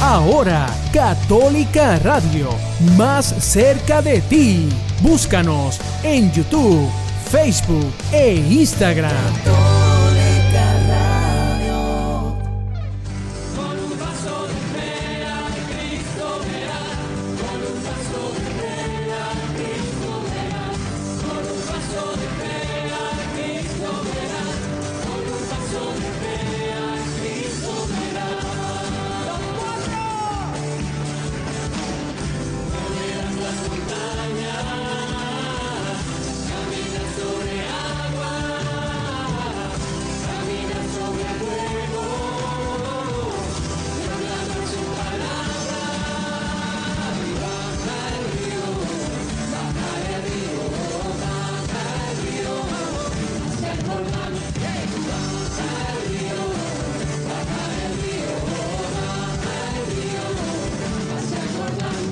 Ahora, Católica Radio, más cerca de ti. Búscanos en YouTube, Facebook e Instagram. Católica Radio. Con un vaso de fe a Cristo verás. Con un vaso de fe a Cristo verás. Con un vaso de fe a Cristo verás. Con un vaso de fe a Cristo verás. ¡Los cuatro! Moverás las montañas, caminas sobre agua, caminas sobre fuego, proclamas su palabra, y baja el río, baja el río, baja el río, hacia el Jordán, baja el río, baja el río, baja el río, hacia el Jordán.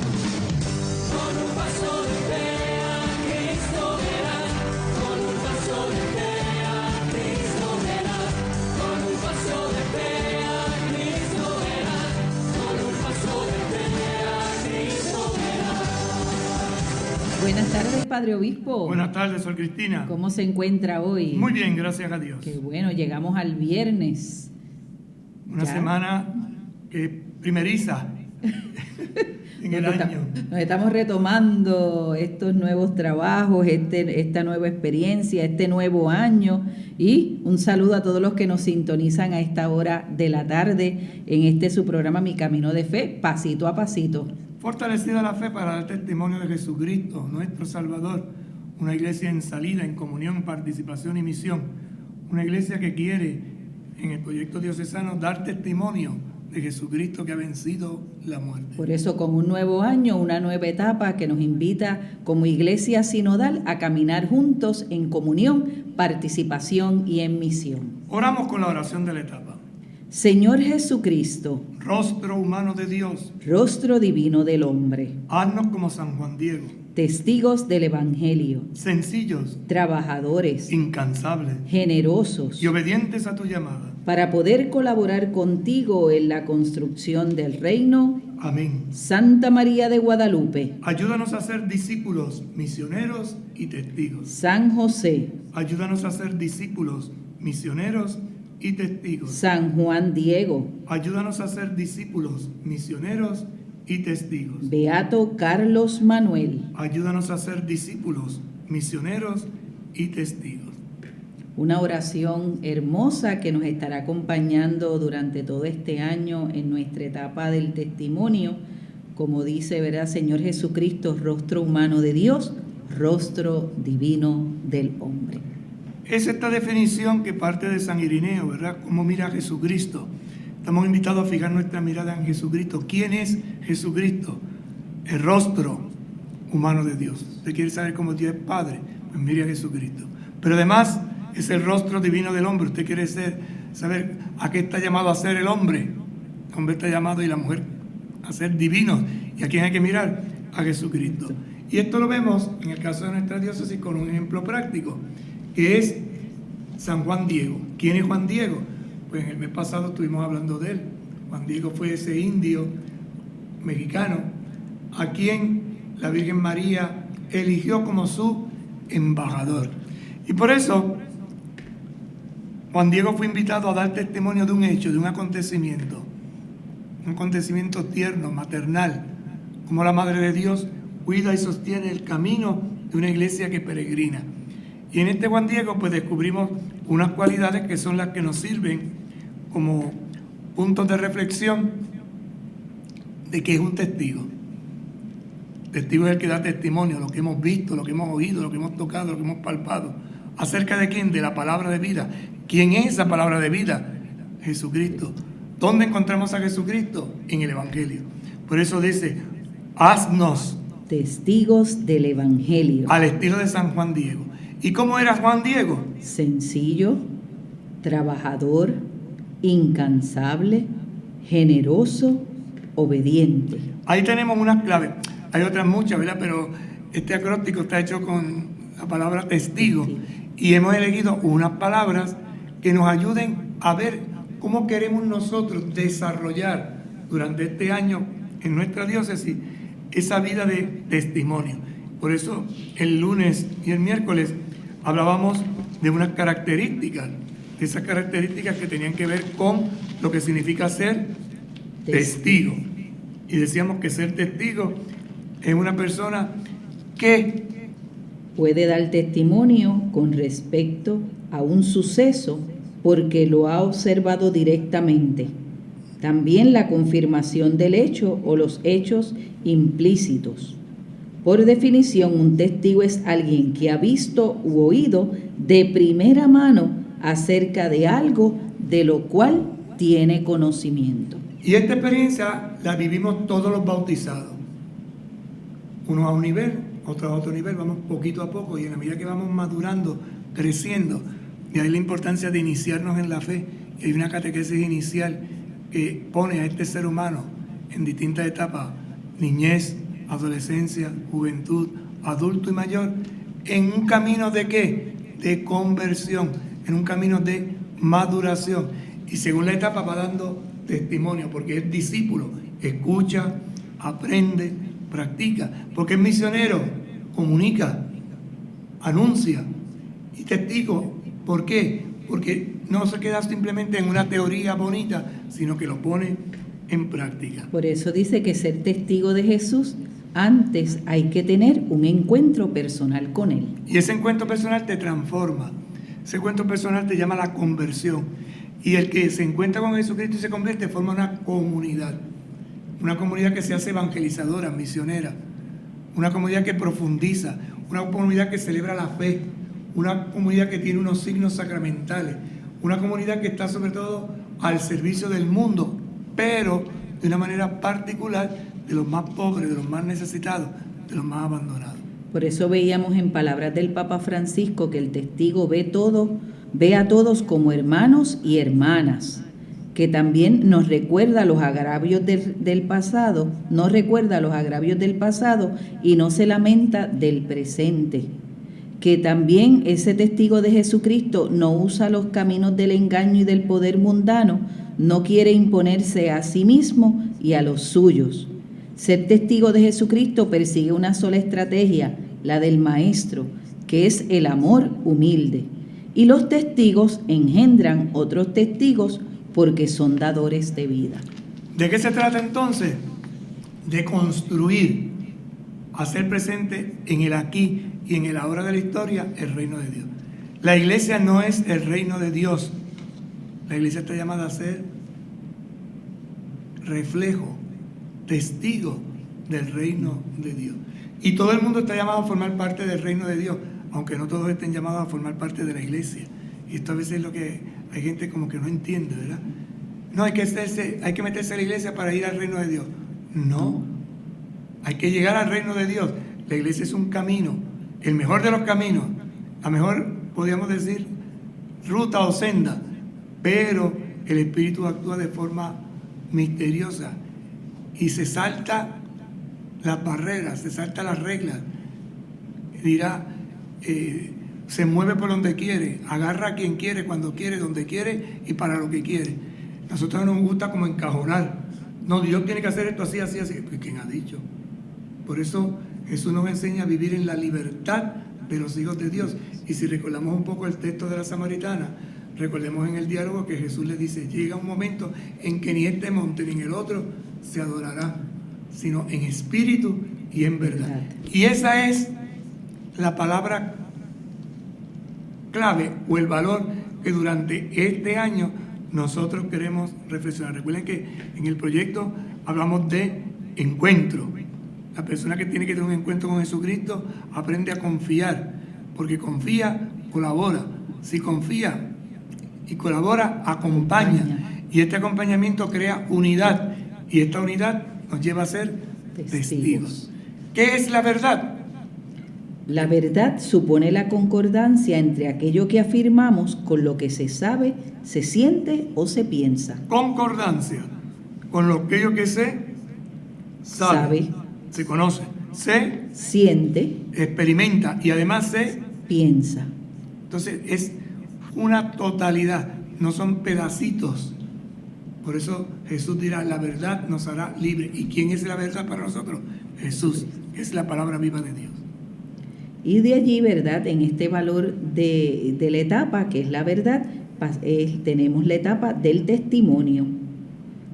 Con un paso de fe a Cristo verás, con un paso de fe a Cristo verás, con un paso de fe a Cristo verás, con un paso de fe a Cristo verás. Buenas tardes, Padre Obispo. Buenas tardes, Sor Cristina. ¿Cómo se encuentra hoy? Muy bien, gracias a Dios. Qué bueno, llegamos al viernes. Una Ya. semana primeriza en el año. Nos estamos retomando estos nuevos trabajos, esta nueva experiencia, este nuevo año. Y un saludo a todos los que nos sintonizan a esta hora de la tarde en este su programa Mi Camino de Fe, pasito a pasito. Fortalecida la fe para dar testimonio de Jesucristo, nuestro Salvador. Una iglesia en salida, en comunión, participación y misión. Una iglesia que quiere, en el proyecto diocesano, dar testimonio de Jesucristo que ha vencido la muerte. Por eso, con un nuevo año, una nueva etapa que nos invita como iglesia sinodal a caminar juntos en comunión, participación y en misión. Oramos con la oración de la etapa. Señor Jesucristo, Rostro humano de Dios, rostro divino del hombre, haznos como San Juan Diego, testigos del Evangelio, sencillos, trabajadores, incansables generosos, y obedientes a tu llamada. para poder colaborar contigo en la construcción del reino. Amén. Santa María de Guadalupe, Ayúdanos a ser discípulos, misioneros y testigos. San José, Ayúdanos a ser discípulos, misioneros y testigos. San Juan Diego, Ayúdanos a ser discípulos, misioneros y testigos. Beato Carlos Manuel. Ayúdanos a ser discípulos, misioneros y testigos. Una oración hermosa que nos estará acompañando durante todo este año en nuestra etapa del testimonio. Como dice, ¿verdad? Señor Jesucristo, rostro humano de Dios, rostro divino del hombre. Es esta definición que parte de San Irineo, ¿verdad? Cómo mira a Jesucristo. Estamos invitados a fijar nuestra mirada en Jesucristo. ¿Quién es Jesucristo? El rostro humano de Dios. ¿Usted quiere saber cómo Dios es Padre? Pues mire a Jesucristo. Pero además es el rostro divino del hombre. ¿Usted quiere saber a qué está llamado a ser el hombre? El hombre está llamado y la mujer a ser divinos. ¿Y a quién hay que mirar? A Jesucristo. Y esto lo vemos en el caso de nuestra diócesis con un ejemplo práctico, que es San Juan Diego. ¿Quién es Juan Diego? Pues en el mes pasado estuvimos hablando de él. Juan Diego fue ese indio mexicano a quien la Virgen María eligió como su embajador. Y por eso Juan Diego fue invitado a dar testimonio de un hecho, de un acontecimiento tierno, maternal, como la Madre de Dios cuida y sostiene el camino de una iglesia que peregrina. Y en este Juan Diego pues descubrimos unas cualidades que son las que nos sirven como puntos de reflexión de que es un testigo. Testigo es el que da testimonio, lo que hemos visto, lo que hemos oído, lo que hemos tocado, lo que hemos palpado. ¿Acerca de quién? De la palabra de vida. ¿Quién es esa palabra de vida? Jesucristo. ¿Dónde encontramos a Jesucristo? En el Evangelio. Por eso dice, haznos Testigos del Evangelio. al estilo de San Juan Diego. ¿Y cómo era Juan Diego? Sencillo, trabajador, incansable, generoso, obediente. Ahí tenemos unas claves. Hay otras muchas, ¿verdad? Pero este acróstico está hecho con la palabra testigo. Y hemos elegido unas palabras que nos ayuden a ver cómo queremos nosotros desarrollar durante este año en nuestra diócesis esa vida de testimonio. Por eso el lunes y el miércoles hablábamos de unas características, de esas características que tenían que ver con lo que significa ser testigo. Y decíamos que ser testigo es una persona que puede dar testimonio con respecto a un suceso porque lo ha observado directamente. También la confirmación del hecho o los hechos implícitos. Por definición, un testigo es alguien que ha visto u oído de primera mano acerca de algo de lo cual tiene conocimiento. Y esta experiencia la vivimos todos los bautizados. Uno a un nivel, otro a otro nivel, vamos poquito a poco y en la medida que vamos madurando, creciendo, y ahí la importancia de iniciarnos en la fe. Y hay una catequesis inicial que pone a este ser humano en distintas etapas, niñez, adolescencia, juventud, adulto y mayor, en un camino de ¿qué? De conversión, en un camino de maduración. Y según la etapa va dando testimonio, porque es discípulo, escucha, aprende, practica, porque es misionero, comunica, anuncia y testigo. ¿Por qué? Porque no se queda simplemente en una teoría bonita, sino que lo pone en práctica. Por eso dice que ser testigo de Jesús, antes hay que tener un encuentro personal con Él. Y ese encuentro personal te transforma, ese encuentro personal te llama la conversión. Y el que se encuentra con Jesucristo y se convierte forma una comunidad que se hace evangelizadora, misionera, una comunidad que profundiza, una comunidad que celebra la fe, una comunidad que tiene unos signos sacramentales, una comunidad que está sobre todo al servicio del mundo, pero de una manera particular de los más pobres, de los más necesitados, de los más abandonados. Por eso veíamos en palabras del Papa Francisco que el testigo ve a todos como hermanos y hermanas, que también nos recuerda los agravios del pasado, no recuerda los agravios del pasado y no se lamenta del presente, que también ese testigo de Jesucristo no usa los caminos del engaño y del poder mundano, no quiere imponerse a sí mismo y a los suyos. Ser testigo de Jesucristo persigue una sola estrategia, la del Maestro, que es el amor humilde. Y los testigos engendran otros testigos porque son dadores de vida. ¿De qué se trata entonces? De construir, hacer presente en el aquí y en el ahora de la historia el reino de Dios. La iglesia no es el reino de Dios. La iglesia está llamada a ser reflejo, testigo del reino de Dios. Y todo el mundo está llamado a formar parte del reino de Dios, aunque no todos estén llamados a formar parte de la iglesia. Y esto a veces es lo que hay gente como que no entiende, ¿verdad? No, hay que meterse a la iglesia para ir al reino de Dios. No, hay que llegar al reino de Dios. La iglesia es un camino, el mejor de los caminos, la mejor, podríamos decir, ruta o senda, pero el Espíritu actúa de forma misteriosa y se salta las barreras, se salta las reglas. Dirá, se mueve por donde quiere, agarra a quien quiere, cuando quiere, donde quiere y para lo que quiere. Nosotros nos gusta como encajonar. No, Dios tiene que hacer esto así, así, así. Pues, ¿quién ha dicho? Por eso Jesús nos enseña a vivir en la libertad de los hijos de Dios. Y si recordamos un poco el texto de la Samaritana, recordemos en el diálogo que Jesús le dice, llega un momento en que ni este monte ni en el otro se adorará, sino en espíritu y en verdad. Y esa es la palabra clave o el valor que durante este año nosotros queremos reflexionar. Recuerden que en el proyecto hablamos de encuentro. La persona que tiene que tener un encuentro con Jesucristo aprende a confiar, porque confía, colabora. Si confía y colabora, acompaña. Y este acompañamiento crea unidad, y esta unidad nos lleva a ser testigos. ¿Qué es la verdad? La verdad supone la concordancia entre aquello que afirmamos con lo que se sabe, se siente o se piensa. Concordancia con lo aquello que se sabe, se conoce, se siente, experimenta y además se piensa. Entonces es una totalidad, no son pedacitos Por eso Jesús dirá, la verdad nos hará libre. ¿Y quién es la verdad para nosotros? Jesús, que es la palabra viva de Dios. Y de allí, ¿verdad? En este valor de la etapa, que es la verdad, tenemos la etapa del testimonio.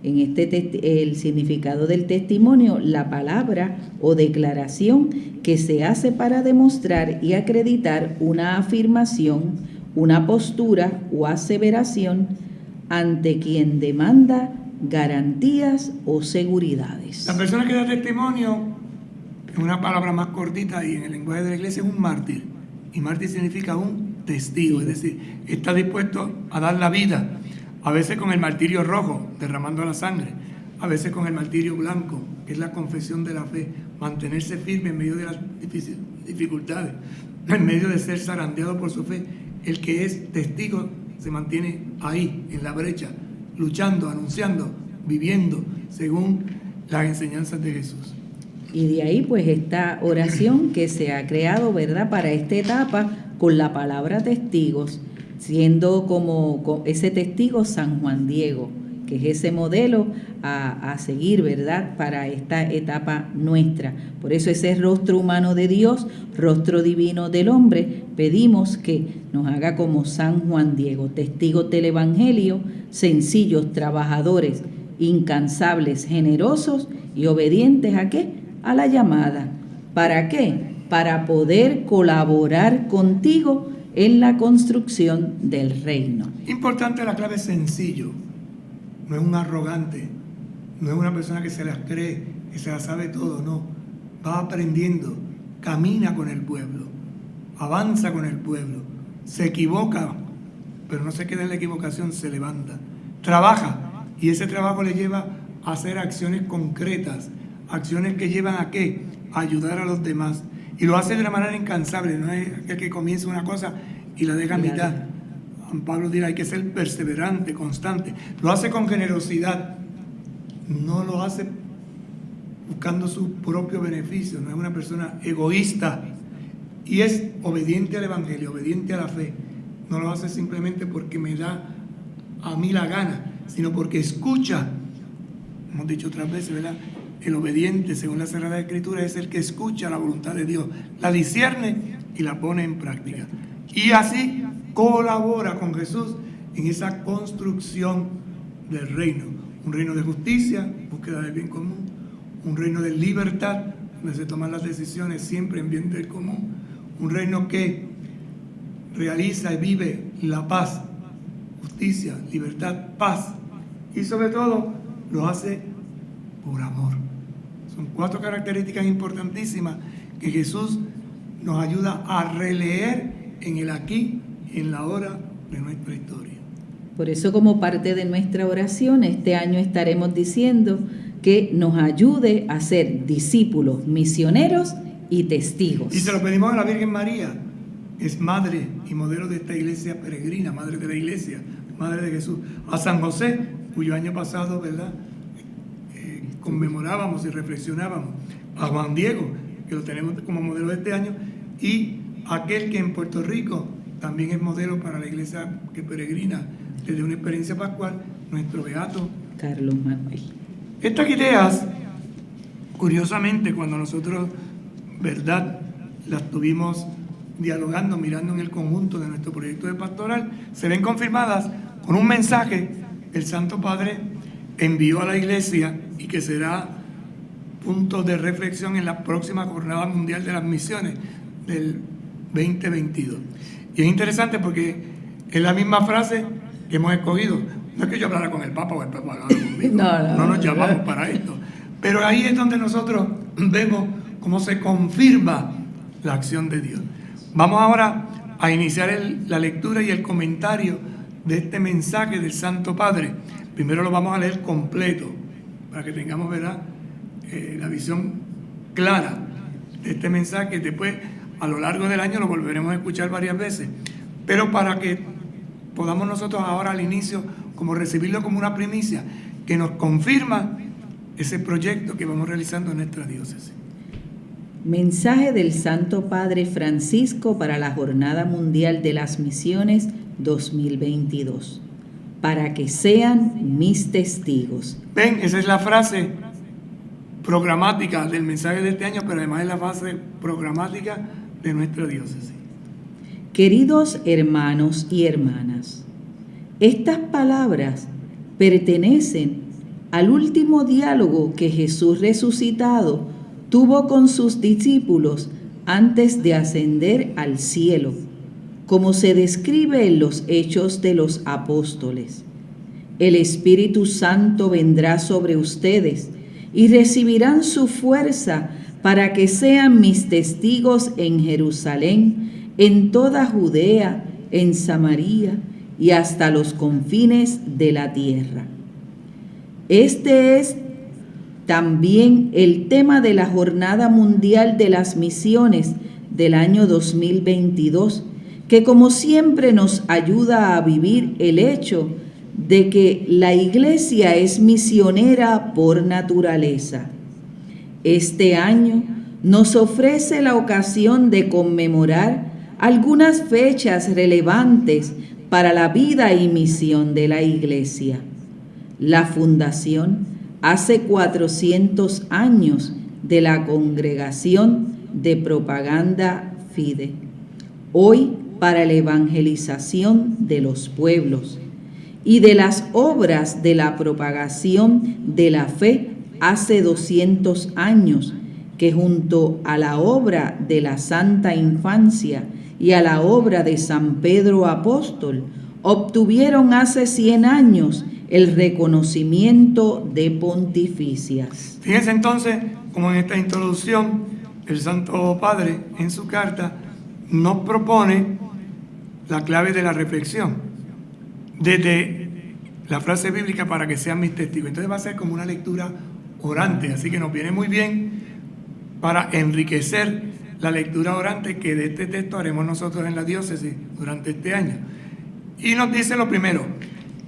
En el significado del testimonio, la palabra o declaración que se hace para demostrar y acreditar una afirmación, una postura o aseveración ante quien demanda garantías o seguridades. La persona que da testimonio, en una palabra más cortita y en el lenguaje de la iglesia, es un mártir. Y mártir significa un testigo, es decir, está dispuesto a dar la vida. A veces con el martirio rojo, derramando la sangre. A veces con el martirio blanco, que es la confesión de la fe. Mantenerse firme en medio de las dificultades, en medio de ser zarandeado por su fe. El que es testigo se mantiene ahí, en la brecha, luchando, anunciando, viviendo, según las enseñanzas de Jesús. Y de ahí pues esta oración que se ha creado, ¿verdad?, para esta etapa con la palabra testigos, siendo como ese testigo San Juan Diego, que es ese modelo a seguir, ¿verdad?, para esta etapa nuestra. Por eso ese rostro humano de Dios, rostro divino del hombre, pedimos que nos haga como San Juan Diego, testigos del Evangelio, sencillos, trabajadores, incansables, generosos y obedientes ¿a qué? A la llamada. ¿Para qué? Para poder colaborar contigo en la construcción del reino. Importante la clave sencillo. No es un arrogante, no es una persona que se las cree, que se las sabe todo, no. Va aprendiendo, camina con el pueblo, avanza con el pueblo, se equivoca, pero no se queda en la equivocación, se levanta, trabaja, y ese trabajo le lleva a hacer acciones concretas, acciones que llevan ¿a qué? A ayudar a los demás. Y lo hace de una manera incansable, no es aquel que comienza una cosa y la deja a mitad. Juan Pablo dirá, hay que ser perseverante, constante. Lo hace con generosidad, no lo hace buscando su propio beneficio, no es una persona egoísta. Y es obediente al Evangelio, obediente a la fe. No lo hace simplemente porque me da a mí la gana, sino porque escucha. Hemos dicho otras veces, ¿verdad? El obediente, según la Sagrada Escritura, es el que escucha la voluntad de Dios, la discierne y la pone en práctica. Y así colabora con Jesús en esa construcción del reino. Un reino de justicia, búsqueda del bien común. Un reino de libertad, donde se toman las decisiones siempre en bien del común. Un reino que realiza y vive la paz, justicia, libertad, paz. Y sobre todo, lo hace por amor. Son 4 características importantísimas que Jesús nos ayuda a releer en el aquí y en la hora de nuestra historia. Por eso, como parte de nuestra oración, este año estaremos diciendo que nos ayude a ser discípulos, misioneros y testigos. Y se lo pedimos a la Virgen María, es madre y modelo de esta iglesia peregrina, madre de la iglesia, madre de Jesús. A San José, cuyo año pasado, ¿verdad?, conmemorábamos y reflexionábamos. A Juan Diego, que lo tenemos como modelo de este año, y aquel que en Puerto Rico también es modelo para la iglesia que peregrina desde una experiencia pascual, nuestro beato Carlos Manuel. Estas ideas, curiosamente, cuando nosotros, ¿verdad?, las tuvimos dialogando, mirando en el conjunto de nuestro proyecto de pastoral, se ven confirmadas con un mensaje que el Santo Padre envió a la iglesia y que será punto de reflexión en la próxima Jornada Mundial de las Misiones del 2022. Y es interesante porque es la misma frase que hemos escogido. No es que yo hablara con el Papa o el Papa hablara conmigo. No nos llamamos para esto. Pero ahí es donde nosotros vemos cómo se confirma la acción de Dios. Vamos ahora a iniciar la lectura y el comentario de este mensaje del Santo Padre. Primero lo vamos a leer completo, para que tengamos, ¿verdad?, la visión clara de este mensaje. Después, a lo largo del año, lo volveremos a escuchar varias veces. Pero para que podamos nosotros ahora al inicio, como recibirlo como una primicia, que nos confirma ese proyecto que vamos realizando en nuestra diócesis. Mensaje del Santo Padre Francisco para la Jornada Mundial de las Misiones 2022. para que sean mis testigos. Ven, esa es la frase programática del mensaje de este año, pero además es la frase programática de nuestra diócesis. Queridos hermanos y hermanas, estas palabras pertenecen al último diálogo que Jesús resucitado tuvo con sus discípulos antes de ascender al cielo, como se describe en los Hechos de los Apóstoles. El Espíritu Santo vendrá sobre ustedes y recibirán su fuerza para que sean mis testigos en Jerusalén, en toda Judea, en Samaria y hasta los confines de la tierra. Este es también el tema de la Jornada Mundial de las Misiones del año 2022, que como siempre nos ayuda a vivir el hecho de que la Iglesia es misionera por naturaleza. Este año nos ofrece la ocasión de conmemorar algunas fechas relevantes para la vida y misión de la Iglesia. La fundación hace 400 años de la Congregación de Propaganda Fide, hoy para la evangelización de los pueblos, y de las obras de la propagación de la fe hace 200 años, que junto a la obra de la Santa Infancia y a la obra de San Pedro Apóstol, obtuvieron hace 100 años el reconocimiento de pontificias. Fíjense entonces, como en esta introducción, el Santo Padre en su carta nos propone la clave de la reflexión, desde la frase bíblica para que sean mis testigos. Entonces va a ser como una lectura orante, así que nos viene muy bien para enriquecer la lectura orante que de este texto haremos nosotros en la diócesis durante este año. Y nos dice lo primero,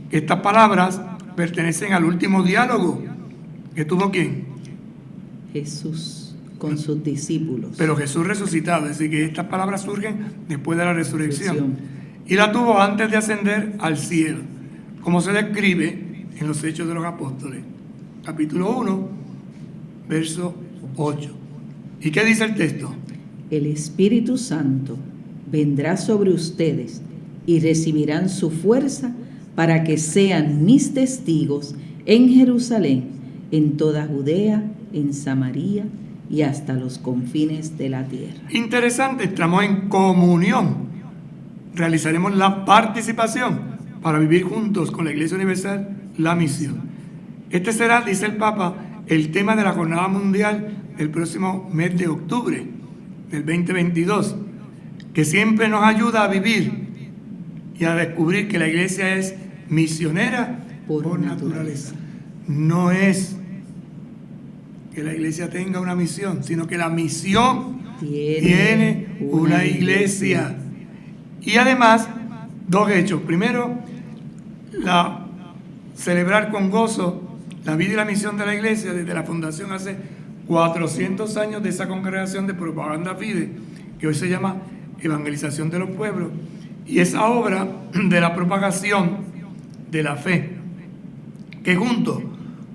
que estas palabras pertenecen al último diálogo que tuvo ¿quién? Jesús con sus discípulos. Pero Jesús resucitado, es decir, que estas palabras surgen después de la resurrección. Y la tuvo antes de ascender al cielo, como se describe en los Hechos de los Apóstoles, capítulo 1, verso 8. ¿Y qué dice el texto? El Espíritu Santo vendrá sobre ustedes y recibirán su fuerza para que sean mis testigos en Jerusalén, en toda Judea, en Samaria y hasta los confines de la tierra. Interesante, estamos en comunión. Realizaremos la participación para vivir juntos con la Iglesia Universal la misión. Este será, dice el Papa, el tema de la Jornada Mundial del próximo mes de octubre del 2022, que siempre nos ayuda a vivir y a descubrir que la Iglesia es misionera por naturaleza. No es que la Iglesia tenga una misión, sino que la misión tiene una iglesia. Y además, dos hechos. Primero, celebrar con gozo la vida y la misión de la Iglesia desde la fundación hace 400 años de esa congregación de Propaganda Fide, que hoy se llama Evangelización de los Pueblos, y esa obra de la propagación de la fe, que junto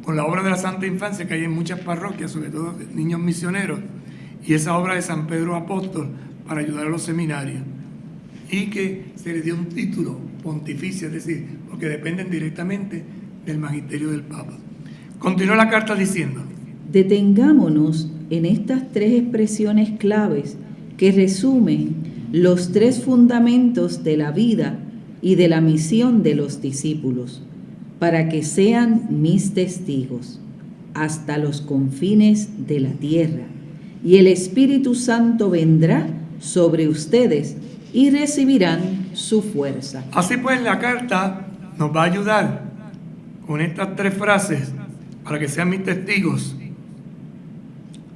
con la obra de la Santa Infancia que hay en muchas parroquias, sobre todo de niños misioneros, y esa obra de San Pedro Apóstol para ayudar a los seminarios, y que se les dio un título pontificio, es decir, porque dependen directamente del magisterio del Papa. Continúa la carta diciendo: detengámonos en estas tres expresiones claves que resumen los tres fundamentos de la vida y de la misión de los discípulos, para que sean mis testigos hasta los confines de la tierra, y el Espíritu Santo vendrá sobre ustedes y recibirán su fuerza. Así pues, la carta nos va a ayudar con estas tres frases para que sean mis testigos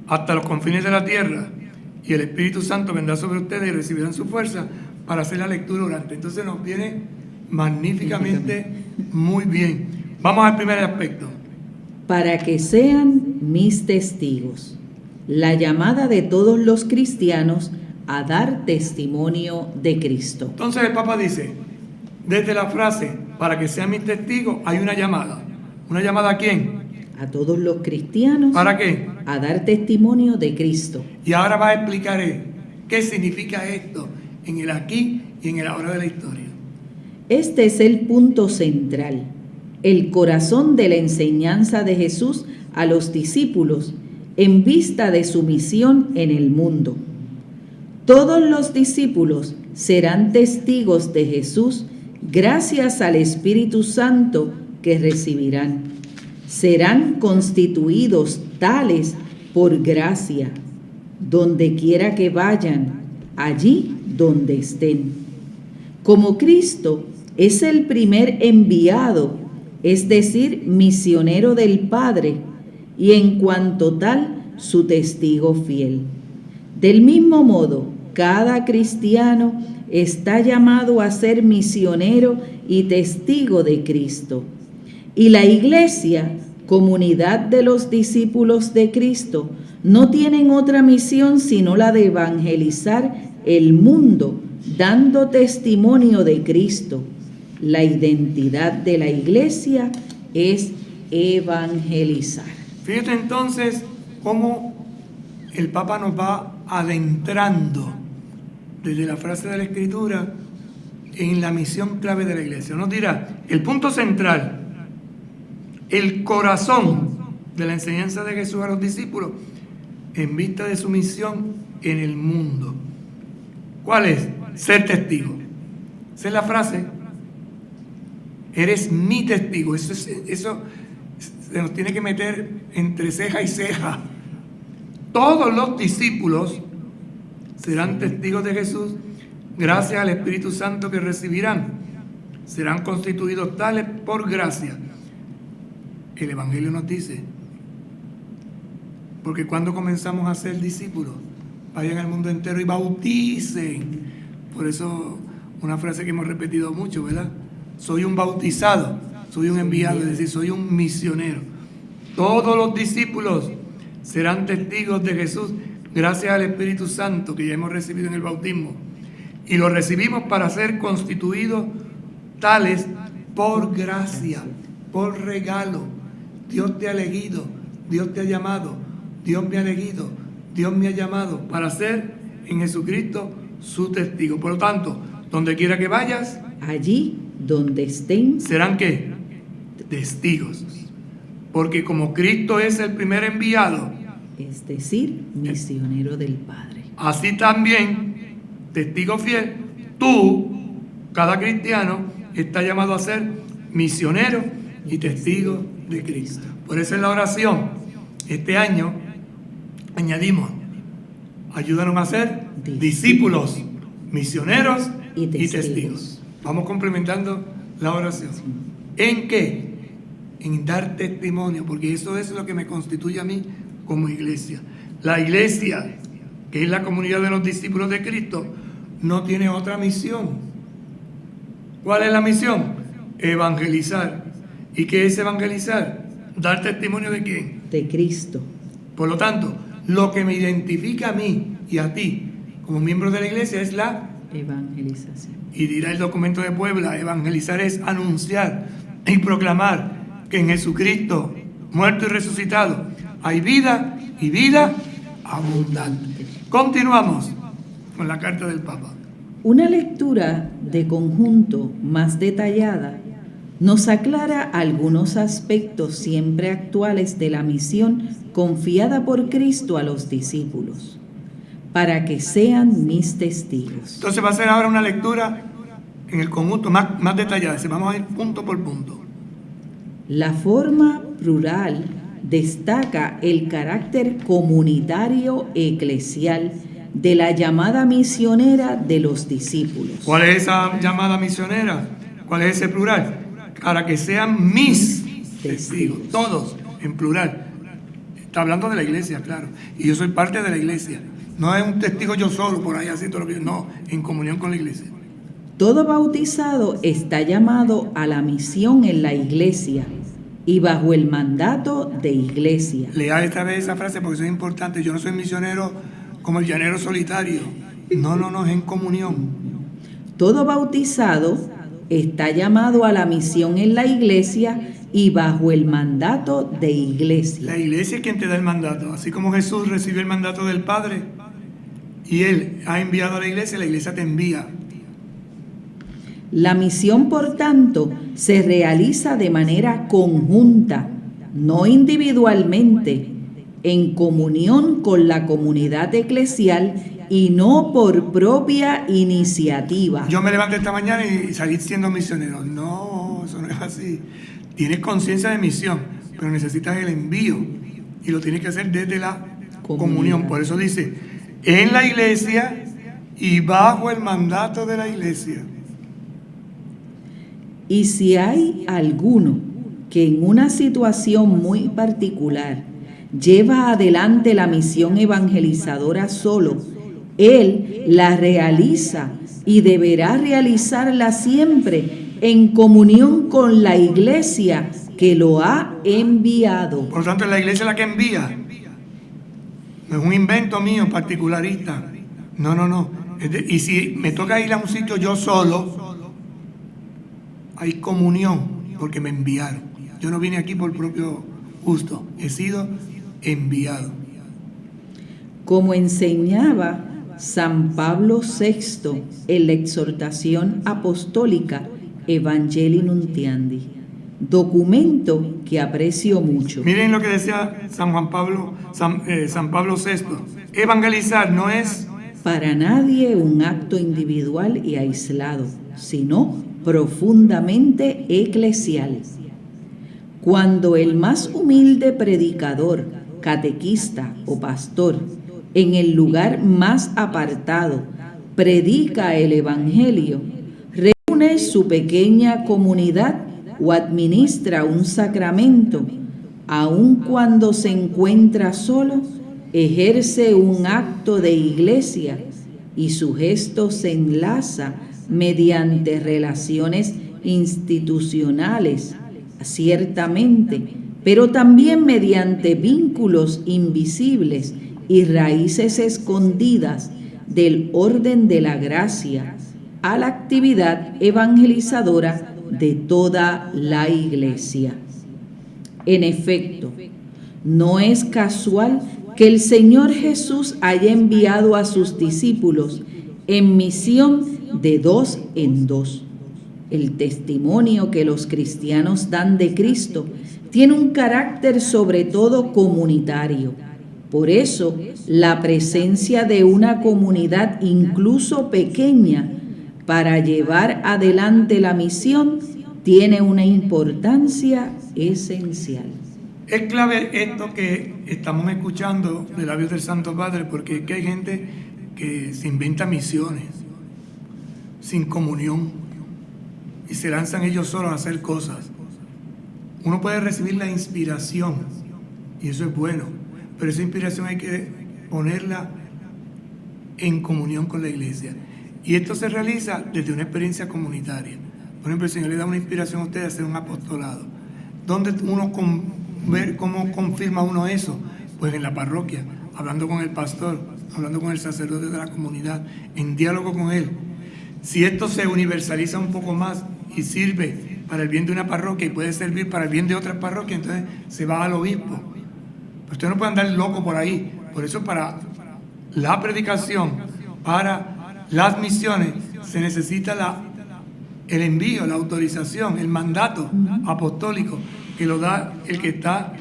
hasta los confines de la tierra, y el Espíritu Santo vendrá sobre ustedes y recibirán su fuerza, para hacer la lectura orante. Entonces nos viene magníficamente muy bien. Vamos al primer aspecto. Para que sean mis testigos. La llamada de todos los cristianos a dar testimonio de Cristo. Entonces el Papa dice, desde la frase para que sean mis testigos, hay una llamada. ¿Una llamada a quién? A todos los cristianos ¿Para qué? a dar testimonio de Cristo. Y ahora va a explicar qué significa esto en el aquí y en el ahora de la historia. Este es el punto central, el corazón de la enseñanza de Jesús a los discípulos en vista de su misión en el mundo. Todos los discípulos serán testigos de Jesús gracias al Espíritu Santo que recibirán. Serán constituidos tales por gracia, donde quiera que vayan, allí donde estén. Como Cristo es el primer enviado, es decir, misionero del Padre, y en cuanto tal, su testigo fiel. Del mismo modo, cada cristiano está llamado a ser misionero y testigo de Cristo. Y la Iglesia, comunidad de los discípulos de Cristo, no tienen otra misión sino la de evangelizar el mundo, dando testimonio de Cristo. La identidad de la Iglesia es evangelizar. Fíjate entonces cómo el Papa nos va adentrando desde la frase de la Escritura en la misión clave de la Iglesia. Nos dirá, el punto central, el corazón de la enseñanza de Jesús a los discípulos en vista de su misión en el mundo. ¿Cuál es? Ser testigo. Esa es la frase. Eres mi testigo. Eso se nos tiene que meter entre ceja y ceja. Todos los discípulos serán testigos de Jesús gracias al Espíritu Santo que recibirán. Serán constituidos tales por gracia. El Evangelio nos dice, porque cuando comenzamos a ser discípulos, vayan al mundo entero y bauticen. Por eso una frase que hemos repetido mucho, ¿verdad? Soy un bautizado, soy un enviado, es decir, soy un misionero. Todos los discípulos serán testigos de Jesús gracias al Espíritu Santo que ya hemos recibido en el bautismo. Y lo recibimos para ser constituidos tales por gracia, por regalo. Dios te ha elegido, Dios te ha llamado, Dios me ha elegido, Dios me ha llamado para ser en Jesucristo su testigo. Por lo tanto, donde quiera que vayas, Allí donde estén, ¿serán qué? Testigos. Porque como Cristo es el primer enviado, es decir, misionero del Padre. así también, testigo fiel, tú, cada cristiano, está llamado a ser misionero y testigo de Cristo. Por eso en la oración, este año, añadimos, ayúdanos a ser discípulos, misioneros y testigos. Vamos complementando la oración. ¿En qué? En dar testimonio, porque eso es lo que me constituye a mí como iglesia. La iglesia, que es la comunidad de los discípulos de Cristo, no tiene otra misión. ¿Cuál es la misión? Evangelizar. ¿Y qué es evangelizar? Dar testimonio de quién? De Cristo. Por lo tanto, lo que me identifica a mí y a ti como miembros de la iglesia es la Evangelización. Y dirá el documento de Puebla, evangelizar es anunciar y proclamar que en Jesucristo, muerto y resucitado, hay vida y vida abundante. Continuamos con la carta del Papa. Una lectura de conjunto más detallada nos aclara algunos aspectos siempre actuales de la misión confiada por Cristo a los discípulos, para que sean mis testigos. Entonces va a ser ahora una lectura en el conjunto más detallada. Vamos a ir punto por punto. La forma plural destaca el carácter comunitario eclesial de la llamada misionera de los discípulos. ¿Cuál es esa llamada misionera? ¿Cuál es ese plural? Para que sean mis testigos, todos en plural. Está hablando de la iglesia, claro. Y yo soy parte de la iglesia. No es un testigo yo solo por ahí haciendo lo que yo. No, en comunión con la iglesia. Todo bautizado está llamado a la misión en la iglesia y bajo el mandato de iglesia. Lea esta vez esa frase porque eso es importante. Yo no soy misionero como el llanero solitario. No, es en comunión. Todo bautizado está llamado a la misión en la iglesia y bajo el mandato de iglesia. La iglesia es quien te da el mandato. Así como Jesús recibió el mandato del Padre y Él ha enviado a la iglesia te envía. La misión, por tanto, se realiza de manera conjunta, no individualmente, en comunión con la comunidad eclesial y no por propia iniciativa. Yo me levanté esta mañana y salí siendo misionero. No, eso no es así. Tienes conciencia de misión, pero necesitas el envío y lo tienes que hacer desde la comunión. Por eso dice, en la iglesia y bajo el mandato de la iglesia. Y si hay alguno que en una situación muy particular lleva adelante la misión evangelizadora solo, él la realiza y deberá realizarla siempre en comunión con la iglesia que lo ha enviado. Por lo tanto, es la iglesia la que envía. No es un invento mío particularista. No. Y si me toca ir a un sitio yo solo, hay comunión porque me enviaron. Yo no vine aquí por propio gusto, he sido enviado. Como enseñaba San Pablo VI en la exhortación apostólica Evangelii Nuntiandi, documento que aprecio mucho. Miren lo que decía San Pablo VI. Evangelizar no es para nadie un acto individual y aislado, sino profundamente eclesial. Cuando el más humilde predicador, catequista o pastor, en el lugar más apartado, predica el Evangelio, reúne su pequeña comunidad o administra un sacramento, aun cuando se encuentra solo, ejerce un acto de iglesia y su gesto se enlaza mediante relaciones institucionales, ciertamente, pero también mediante vínculos invisibles y raíces escondidas del orden de la gracia a la actividad evangelizadora de toda la iglesia. En efecto, no es casual que el Señor Jesús haya enviado a sus discípulos en misión de 2 en 2. El testimonio que los cristianos dan de Cristo tiene un carácter sobre todo comunitario. Por eso, la presencia de una comunidad, incluso pequeña, para llevar adelante la misión, tiene una importancia esencial. Es clave esto que estamos escuchando de labios del Santo Padre, porque es que hay gente que se inventa misiones sin comunión y se lanzan ellos solos a hacer cosas. Uno puede recibir la inspiración y eso es bueno, pero esa inspiración hay que ponerla en comunión con la iglesia. Y esto se realiza desde una experiencia comunitaria. Por ejemplo, el Señor le da una inspiración a ustedes a hacer un apostolado. ¿Dónde uno ver cómo confirma uno eso? Pues en la parroquia, hablando con el pastor, hablando con el sacerdote de la comunidad, en diálogo con él. Si esto se universaliza un poco más y sirve para el bien de una parroquia y puede servir para el bien de otras parroquias, entonces se va al obispo. Pero usted no puede andar loco por ahí. Por eso para la predicación, para las misiones, se necesita el envío, la autorización, el mandato apostólico que lo da el que está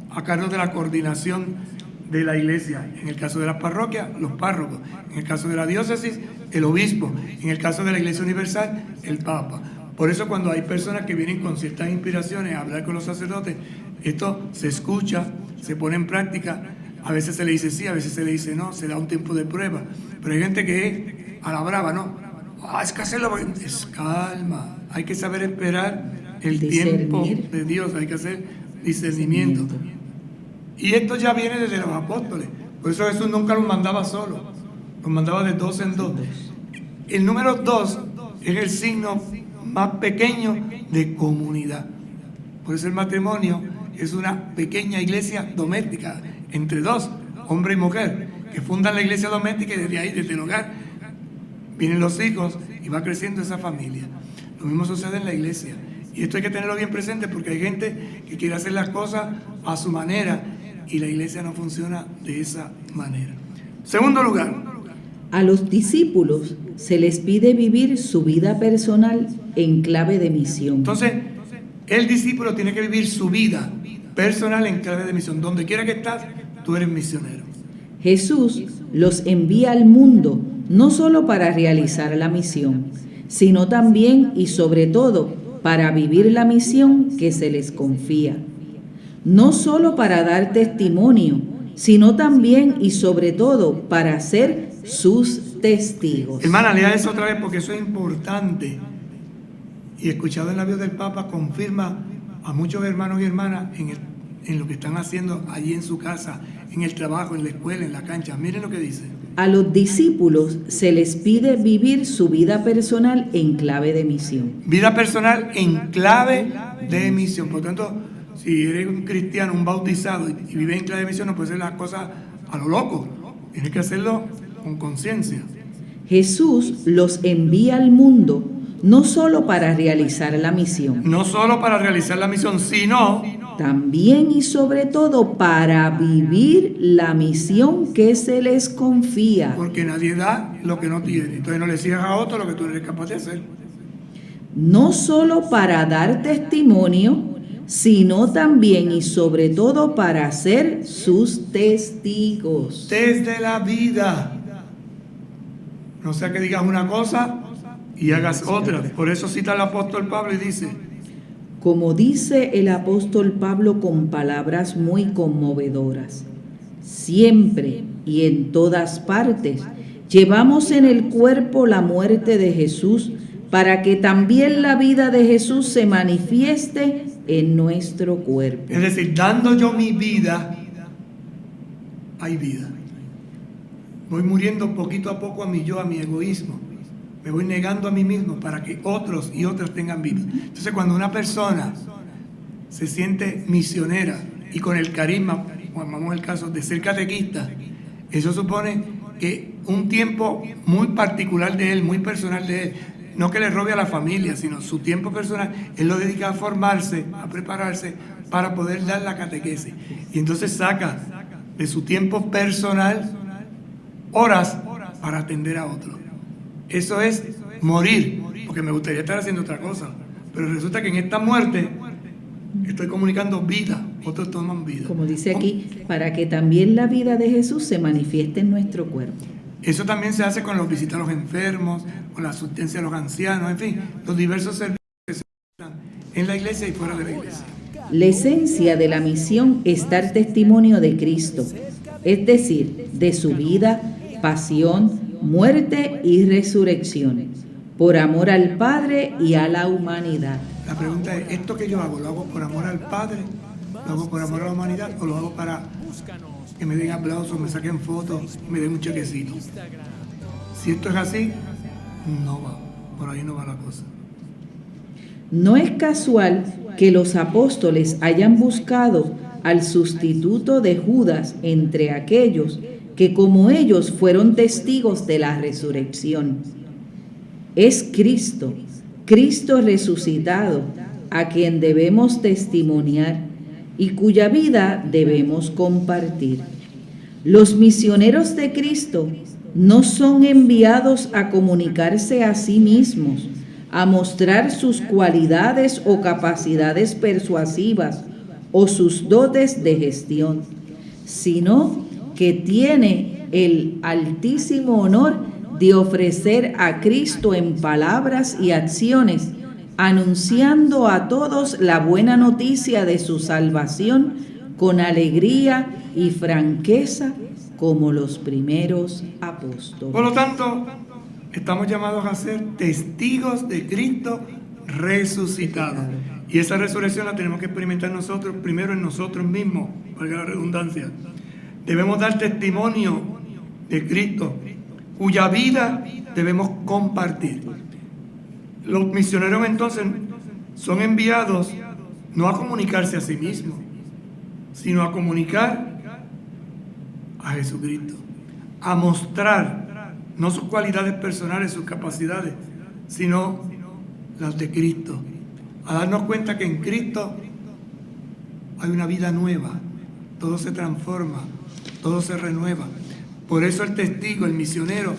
a cargo de la coordinación de la iglesia. En el caso de las parroquias, los párrocos. En el caso de la diócesis, el obispo. En el caso de la Iglesia Universal, el Papa. Por eso cuando hay personas que vienen con ciertas inspiraciones a hablar con los sacerdotes, esto se escucha, se pone en práctica. A veces se le dice sí, a veces se le dice no, se da un tiempo de prueba. Pero hay gente que es a la brava, ¿no? Es que hacerlo, es calma. Hay que saber esperar el tiempo de Dios, hay que hacer discernimiento. Y esto ya viene desde los apóstoles. Por eso Jesús nunca los mandaba solo, los mandaba de 2 en 2. El número 2 es el signo más pequeño de comunidad. Por eso el matrimonio es una pequeña iglesia doméstica entre 2, hombre y mujer, que fundan la iglesia doméstica y desde ahí, desde el hogar, vienen los hijos y va creciendo esa familia. Lo mismo sucede en la iglesia. Y esto hay que tenerlo bien presente porque hay gente que quiere hacer las cosas a su manera y la iglesia no funciona de esa manera. Segundo lugar, A los discípulos se les pide vivir su vida personal en clave de misión. entonces el discípulo tiene que vivir su vida personal en clave de misión. Donde quiera que estás, tú eres misionero. Jesús los envía al mundo no solo para realizar la misión, sino también y sobre todo para vivir la misión que se les confía. No solo para dar testimonio, sino también y sobre todo para ser sus testigos. Hermana, lea eso otra vez porque eso es importante. Y escuchado en la voz del Papa confirma a muchos hermanos y hermanas en lo que están haciendo allí en su casa, en el trabajo, en la escuela, en la cancha. Miren lo que dice. A los discípulos se les pide vivir su vida personal en clave de misión. Vida personal en clave de misión. Por lo tanto, si eres un cristiano, un bautizado y vives en clave de misión, no puedes hacer las cosas a lo loco. Tienes que hacerlo con conciencia. Jesús los envía al mundo no solo para realizar la misión, No solo para realizar la misión, sino también y sobre todo para vivir la misión que se les confía. porque nadie da lo que no tiene. Entonces no le sigas a otro lo que tú no eres capaz de hacer. No solo para dar testimonio, sino también y sobre todo para ser sus testigos. Desde la vida. No sea que digas una cosa y hagas otra. Por eso cita el apóstol Pablo y dice, Como dice el apóstol Pablo con palabras muy conmovedoras, siempre y en todas partes llevamos en el cuerpo la muerte de Jesús para que también la vida de Jesús se manifieste en nuestro cuerpo. es decir, dando yo mi vida, hay vida. Voy muriendo poquito a poco a mi yo, a mi egoísmo. Me voy negando a mí mismo para que otros y otras tengan vida. Entonces, cuando una persona se siente misionera y con el carisma, llamamos el caso de ser catequista, eso supone que un tiempo muy particular de él, muy personal de él, no que le robe a la familia, sino su tiempo personal, él lo dedica a formarse, a prepararse para poder dar la catequesis. Y entonces saca de su tiempo personal horas para atender a otros. Eso es morir, porque me gustaría estar haciendo otra cosa, pero resulta que en esta muerte estoy comunicando vida, otros toman vida. Como dice aquí, para que también la vida de Jesús se manifieste en nuestro cuerpo. Eso también se hace con los visitas a los enfermos, con la asistencia a los ancianos, en fin, los diversos servicios que se prestan en la iglesia y fuera de la iglesia. La esencia de la misión es dar testimonio de Cristo, es decir, de su vida, pasión, muerte y resurrección, por amor al Padre y a la humanidad. La pregunta es, ¿esto que yo hago, lo hago por amor al Padre, lo hago por amor a la humanidad o lo hago para que me den aplausos, me saquen fotos, me den un chequecito? Si esto es así, no va, por ahí no va la cosa. No es casual que los apóstoles hayan buscado al sustituto de Judas entre aquellos que como ellos fueron testigos de la resurrección. Es Cristo, Cristo resucitado, a quien debemos testimoniar y cuya vida debemos compartir. Los misioneros de Cristo no son enviados a comunicarse a sí mismos, a mostrar sus cualidades o capacidades persuasivas o sus dotes de gestión, sino que tiene el altísimo honor de ofrecer a Cristo en palabras y acciones, anunciando a todos la buena noticia de su salvación con alegría y franqueza como los primeros apóstoles. Por lo tanto, estamos llamados a ser testigos de Cristo resucitado. Y esa resurrección la tenemos que experimentar nosotros, primero en nosotros mismos, valga la redundancia. Debemos dar testimonio de Cristo, cuya vida debemos compartir. Los misioneros entonces son enviados no a comunicarse a sí mismos, sino a comunicar a Jesucristo, a mostrar no sus cualidades personales, sus capacidades, sino las de Cristo, a darnos cuenta que en Cristo hay una vida nueva, todo se transforma, todo se renueva. Por eso el testigo, el misionero,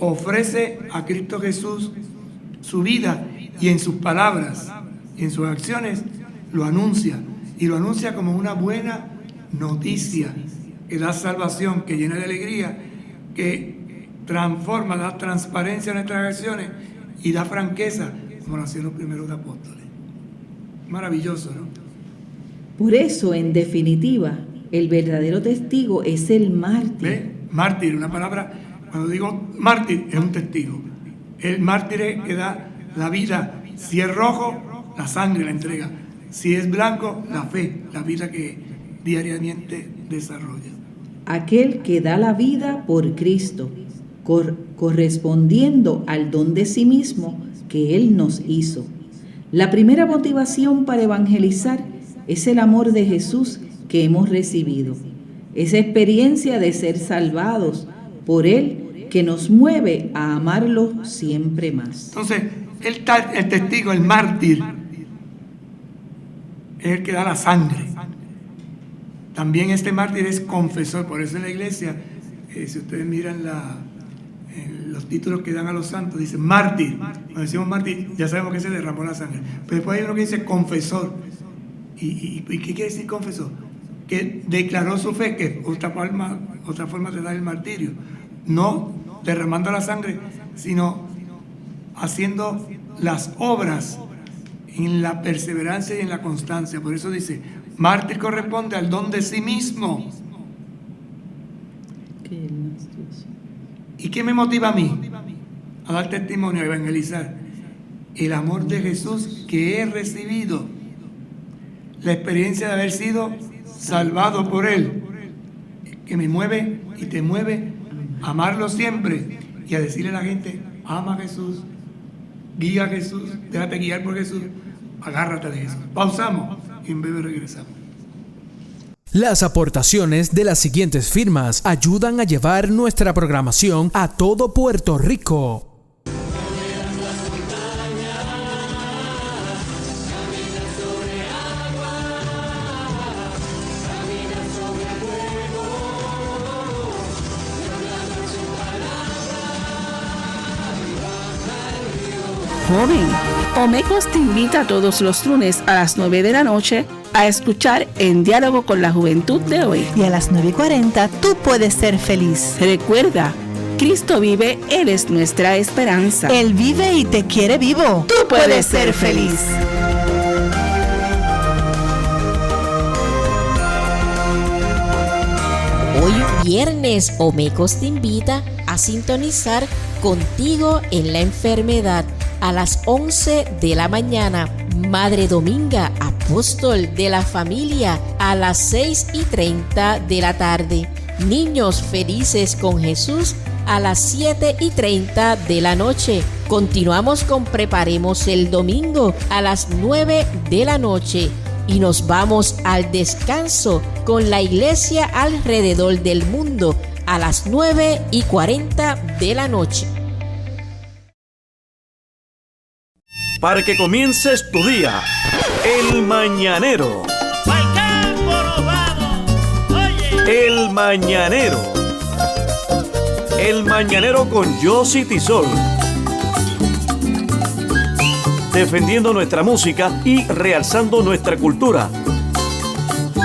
ofrece a Cristo Jesús su vida y en sus palabras y en sus acciones lo anuncia, y lo anuncia como una buena noticia que da salvación, que llena de alegría, que transforma, da transparencia a nuestras acciones y da franqueza, como lo hacían los primeros apóstoles. Maravilloso, ¿no? Por eso, en definitiva, el verdadero testigo es el mártir. ¿Ve? Mártir, una palabra, cuando digo mártir, es un testigo. El mártir es que da la vida. Si es rojo, la sangre la entrega. Si es blanco, la fe, la vida que diariamente desarrolla. Aquel que da la vida por Cristo, correspondiendo al don de sí mismo que Él nos hizo. La primera motivación para evangelizar es el amor de Jesús que hemos recibido. Esa experiencia de ser salvados por Él que nos mueve a amarlo siempre más. Entonces, el testigo, el mártir, es el que da la sangre. También este mártir es confesor. Por eso en la iglesia, si ustedes miran los títulos que dan a los santos, dice mártir. Cuando decimos mártir, ya sabemos que se derramó la sangre. Pero después hay uno que dice confesor. ¿Y qué quiere decir confesor? Que declaró su fe, que es otra forma de dar el martirio. No derramando la sangre, sino haciendo las obras en la perseverancia y en la constancia. Por eso dice, mártir corresponde al don de sí mismo. ¿Y qué me motiva a mí? A dar testimonio, a evangelizar. El amor de Jesús que he recibido. La experiencia de haber sido salvado por Él, que me mueve y te mueve a amarlo siempre y a decirle a la gente, ama a Jesús, guía a Jesús, déjate guiar por Jesús, agárrate de Jesús. Pausamos y en breve regresamos. Las aportaciones de las siguientes firmas ayudan a llevar nuestra programación a todo Puerto Rico. Joven, Omecos te invita todos los lunes a las 9 de la noche a escuchar En Diálogo con la Juventud de hoy. Y a las 9:40 tú puedes ser feliz. Recuerda, Cristo vive, Él es nuestra esperanza. Él vive y te quiere vivo. Tú puedes ser feliz. Hoy viernes, Omecos te invita a sintonizar Contigo en la Enfermedad a las 11 de la mañana. Madre Dominga, apóstol de la familia, a las 6:30 de la tarde. Niños felices con Jesús a las 7:30 de la noche. Continuamos con Preparemos el Domingo a las 9 de la noche. Y nos vamos al descanso con la iglesia alrededor del mundo a las 9:40 de la noche. Para que comiences tu día, El Mañanero. ¡Pa'l campo nos vamos! ¡Oye! El Mañanero. El Mañanero con Yossi Tisol. Defendiendo nuestra música y realzando nuestra cultura.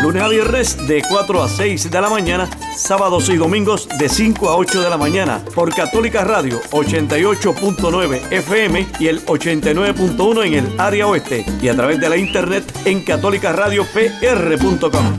Lunes a viernes de 4 a 6 de la mañana, sábados y domingos de 5 a 8 de la mañana por Católica Radio 88.9 FM y el 89.1 en el área oeste y a través de la internet en catolicaradiopr.com.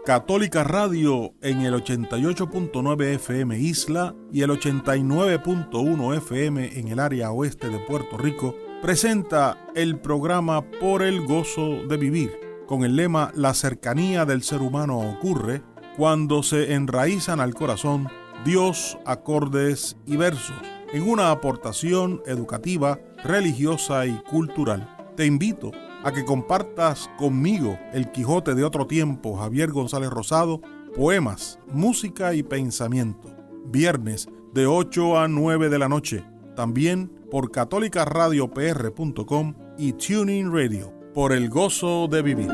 Católica Radio en el 88.9 FM Isla y el 89.1 FM en el área oeste de Puerto Rico presenta el programa Por el Gozo de Vivir, con el lema La cercanía del ser humano ocurre cuando se enraizan al corazón Dios, acordes y versos, en una aportación educativa, religiosa y cultural. Te invito a que compartas conmigo El Quijote de otro tiempo, Javier González Rosado, poemas, música y pensamiento. Viernes de 8 a 9 de la noche. También por catolicaradio.pr.com y TuneIn Radio, por el gozo de vivir.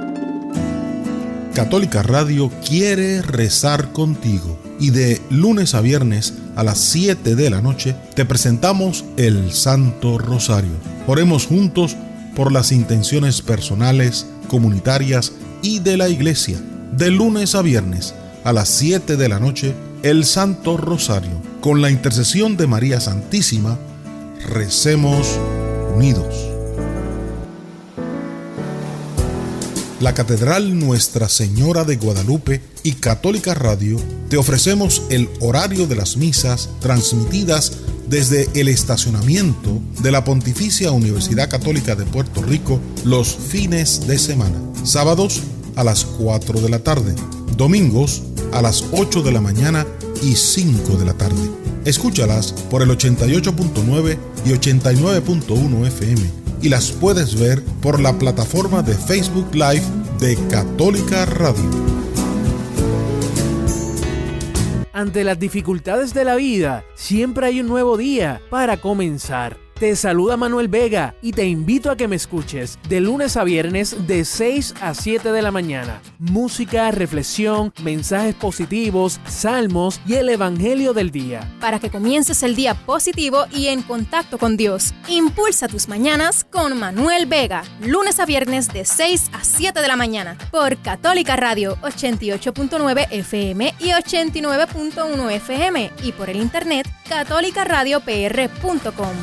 Católica Radio quiere rezar contigo y de lunes a viernes a las 7 de la noche te presentamos el Santo Rosario. Oremos juntos por las intenciones personales, comunitarias y de la Iglesia. De lunes a viernes a las 7 de la noche, el Santo Rosario. Con la intercesión de María Santísima, recemos unidos. La Catedral Nuestra Señora de Guadalupe y Católica Radio te ofrecemos el horario de las misas transmitidas desde el estacionamiento de la Pontificia Universidad Católica de Puerto Rico los fines de semana. Sábados a las 4 de la tarde, domingos a las 8 de la mañana y 5 de la tarde. Escúchalas por el 88.9 y 89.1 FM. Y las puedes ver por la plataforma de Facebook Live de Católica Radio. Ante las dificultades de la vida, siempre hay un nuevo día para comenzar. Te saluda Manuel Vega y te invito a que me escuches de lunes a viernes de 6 a 7 de la mañana. Música, reflexión, mensajes positivos, salmos y el evangelio del día. Para que comiences el día positivo y en contacto con Dios. Impulsa tus mañanas con Manuel Vega. Lunes a viernes de 6 a 7 de la mañana. Por Católica Radio 88.9 FM y 89.1 FM. Y por el internet catolicaradiopr.com.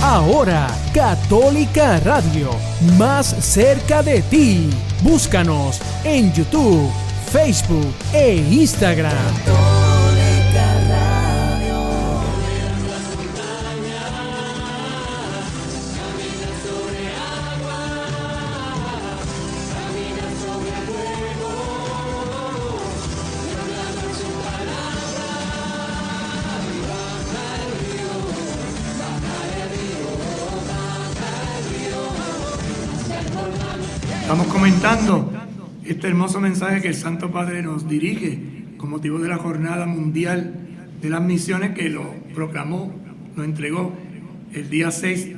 Ahora, Católica Radio, más cerca de ti. Búscanos en YouTube, Facebook e Instagram. Estamos comentando este hermoso mensaje que el Santo Padre nos dirige con motivo de la Jornada Mundial de las Misiones, que lo proclamó, lo entregó el día 6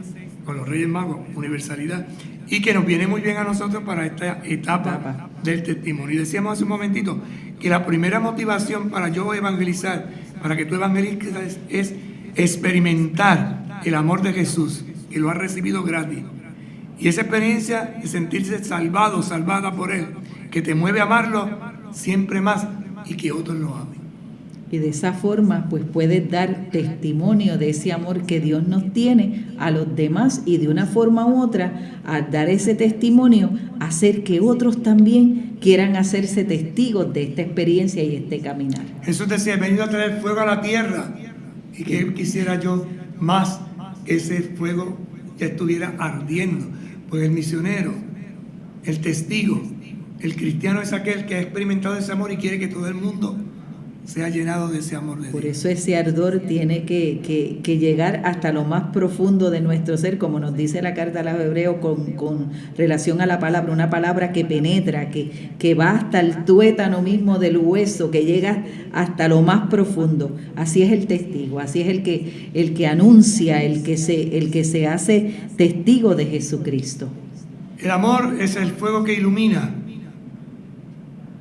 con los Reyes Magos, Universalidad, y que nos viene muy bien a nosotros para esta etapa del testimonio. Y decíamos hace un momentito que la primera motivación para yo evangelizar, para que tú evangelices, es experimentar el amor de Jesús, que lo has recibido gratis. Y esa experiencia de sentirse salvado, salvada por Él, que te mueve a amarlo siempre más y que otros lo amen. Y de esa forma, pues puedes dar testimonio de ese amor que Dios nos tiene a los demás y de una forma u otra, al dar ese testimonio, hacer que otros también quieran hacerse testigos de esta experiencia y este caminar. Jesús decía, he venido a traer fuego a la tierra, y que quisiera yo más que ese fuego ya estuviera ardiendo. Pues el misionero, el testigo, el cristiano es aquel que ha experimentado ese amor y quiere que todo el mundo sea llenado de ese amor de Dios. Por eso ese ardor tiene que llegar hasta lo más profundo de nuestro ser, como nos dice la carta a los Hebreos con relación a la palabra, una palabra que penetra, que va hasta el tuétano mismo del hueso, que llega hasta lo más profundo. Así es el testigo, así es el que anuncia, el que se hace testigo de Jesucristo. El amor es el fuego que ilumina.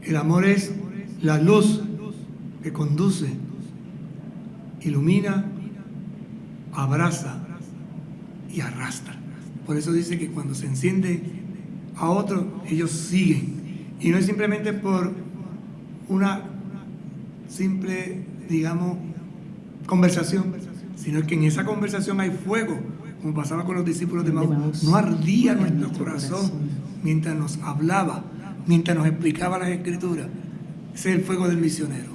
El amor es la luz que conduce, ilumina, abraza y arrastra. Por eso dice que cuando se enciende a otro, ellos siguen. Y no es simplemente por una simple, digamos, conversación, sino que en esa conversación hay fuego, como pasaba con los discípulos de Maús. No ardía nuestro corazón mientras nos hablaba, mientras nos explicaba las Escrituras. Ese es el fuego del misionero.